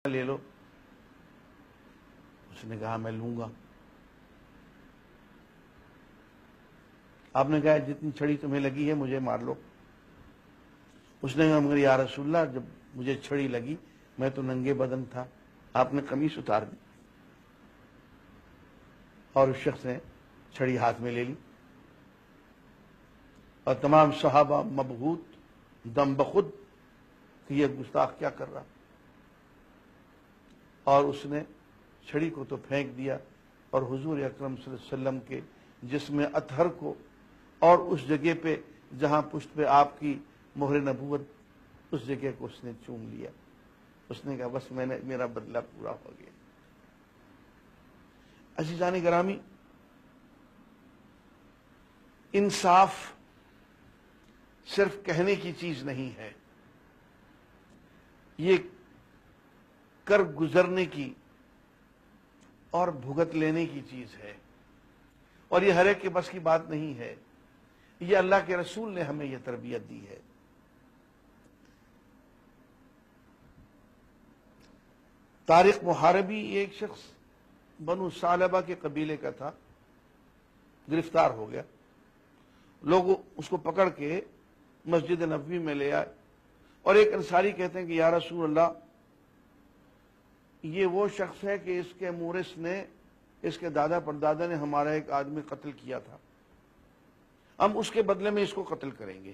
لے لو۔ اس نے کہا میں لوں گا۔ آپ نے کہا جتنی چھڑی تمہیں لگی ہے مجھے مار لو۔ اس نے کہا مگر یا رسول اللہ جب مجھے چھڑی لگی میں تو ننگے بدن تھا، آپ نے قمیص اتار دی، اور اس شخص نے چھڑی ہاتھ میں لے لی، اور تمام صحابہ مبہوت دم بخود کہ یہ گستاخ کیا کر رہا، اور اس نے چھڑی کو تو پھینک دیا اور حضور اکرم صلی اللہ علیہ وسلم کے جسم اطہر کو اور اس جگہ پہ جہاں پشت پہ آپ کی مہر نبوت اس جگہ کو اس نے چوم لیا۔ اس نے کہا بس میرا بدلہ پورا ہو گیا۔ عزیزان گرامی، انصاف صرف کہنے کی چیز نہیں ہے، یہ کر گزرنے کی اور بھگت لینے کی چیز ہے، اور یہ ہر ایک کے بس کی بات نہیں ہے۔ یہ اللہ کے رسول نے ہمیں یہ تربیت دی ہے۔ طارق محاربی ایک شخص بنو ثعلبہ کے قبیلے کا تھا، گرفتار ہو گیا۔ لوگ اس کو پکڑ کے مسجد نبوی میں لے آئے، اور ایک انصاری کہتے ہیں کہ یا رسول اللہ یہ وہ شخص ہے کہ اس کے مورث نے، اس کے دادا پردادا نے ہمارا ایک آدمی قتل کیا تھا، ہم اس کے بدلے میں اس کو قتل کریں گے۔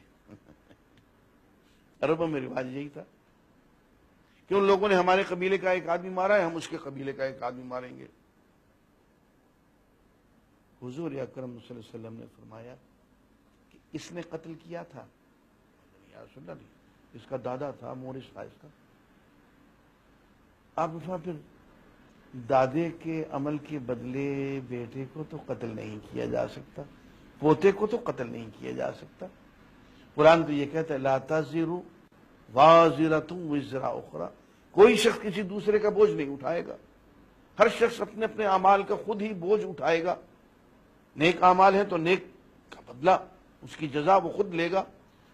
عربوں میں رواج یہی تھا کہ ان لوگوں نے ہمارے قبیلے کا ایک آدمی مارا ہے، ہم اس کے قبیلے کا ایک آدمی ماریں گے۔ حضور اکرم صلی اللہ علیہ وسلم نے فرمایا کہ اس نے قتل کیا تھا؟ یا رسول اللہ نہیں، اس کا دادا تھا، مورث تھا اس کا۔ آپ نے پھر دادے کے عمل کے بدلے بیٹے کو تو قتل نہیں کیا جا سکتا، پوتے کو تو قتل نہیں کیا جا سکتا۔ قرآن تو یہ کہتا ہے لا تزر وازرۃ وزر اخری، کوئی شخص کسی دوسرے کا بوجھ نہیں اٹھائے گا، ہر شخص اپنے اپنے اعمال کا خود ہی بوجھ اٹھائے گا۔ نیک اعمال ہیں تو نیک کا بدلہ اس کی جزا وہ خود لے گا،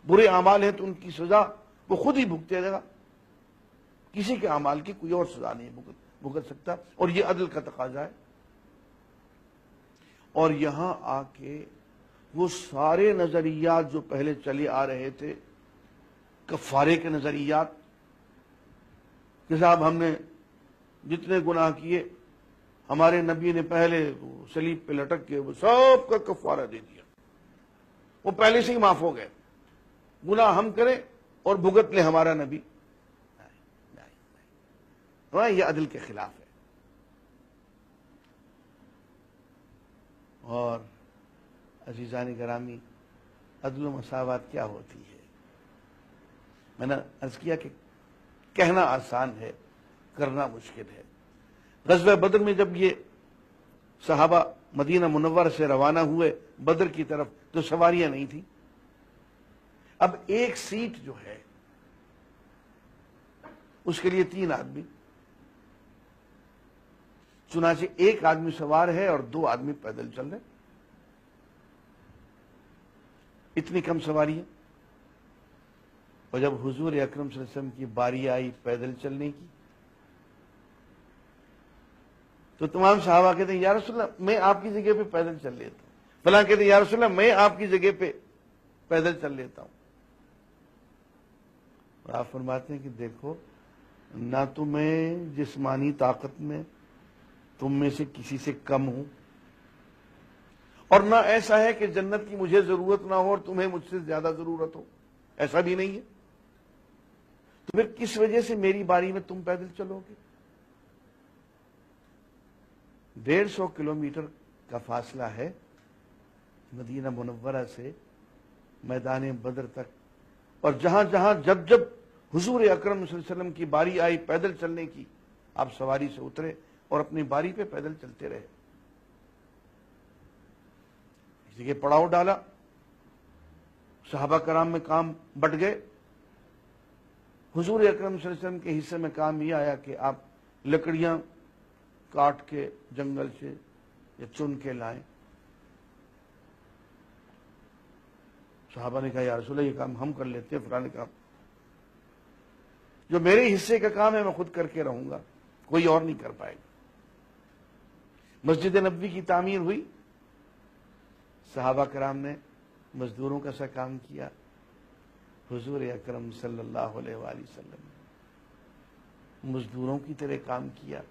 برے اعمال ہیں تو ان کی سزا وہ خود ہی بھگتے گا، کسی کے اعمال کی کوئی اور سزا نہیں بھگت سکتا، اور یہ عدل کا تقاضا ہے۔ اور یہاں آ کے وہ سارے نظریات جو پہلے چلے آ رہے تھے، کفارے کے نظریات کہ صاحب ہم نے جتنے گناہ کیے ہمارے نبی نے پہلے صلیب پہ لٹک کے وہ سب کا کفارہ دے دیا، وہ پہلے سے ہی معاف ہو گئے، گناہ ہم کریں اور بھگت لے ہمارا نبی، یہ عدل کے خلاف ہے۔ اور عزیزان گرامی، عدل و مساوات کیا ہوتی ہے؟ میں نے عرض کیا کہ کہنا آسان ہے، کرنا مشکل ہے۔ غزوہ بدر میں جب یہ صحابہ مدینہ منورہ سے روانہ ہوئے بدر کی طرف تو سواریاں نہیں تھیں، اب ایک سیٹ جو ہے اس کے لیے 3 آدمی، چنانچہ ایک آدمی سوار ہے اور 2 آدمی پیدل چل رہے، اتنی کم سواری ہے۔ اور جب حضور اکرم صلی اللہ علیہ وسلم کی باری آئی پیدل چلنے کی تو تمام صحابہ کہتے ہیں یا رسول اللہ میں آپ کی جگہ پہ پیدل چل لیتا ہوں، فلاں کہتے ہیں یا رسول اللہ میں آپ کی جگہ پہ پیدل چل لیتا ہوں۔ اور آپ فرماتے ہیں کہ دیکھو نہ تو میں جسمانی طاقت میں تم میں سے کسی سے کم ہوں، اور نہ ایسا ہے کہ جنت کی مجھے ضرورت نہ ہو اور تمہیں مجھ سے زیادہ ضرورت ہو، ایسا بھی نہیں ہے، تو پھر کس وجہ سے میری باری میں تم پیدل چلو گے؟ 150 کلومیٹر کا فاصلہ ہے مدینہ منورہ سے میدان بدر تک، اور جہاں جہاں جب جب حضور اکرم صلی اللہ علیہ وسلم کی باری آئی پیدل چلنے کی، آپ سواری سے اترے اور اپنی باری پہ پیدل چلتے رہے۔ اس جگہ پڑاؤ ڈالا، صحابہ کرام میں کام بٹ گئے۔ حضور اکرم صلی اللہ علیہ وسلم کے حصے میں کام یہ آیا کہ آپ لکڑیاں کاٹ کے جنگل سے یا چن کے لائیں۔ صحابہ نے کہا یا رسول اللہ یہ کام ہم کر لیتے ہیں، فلاں نے کہا جو میرے حصے کا کام ہے میں خود کر کے رہوں گا، کوئی اور نہیں کر پائے گا۔ مسجد نبوی کی تعمیر ہوئی، صحابہ کرام نے مزدوروں کا سا کام کیا، حضور اکرم صلی اللہ علیہ وآلہ وسلم نے مزدوروں کی طرح کام کیا۔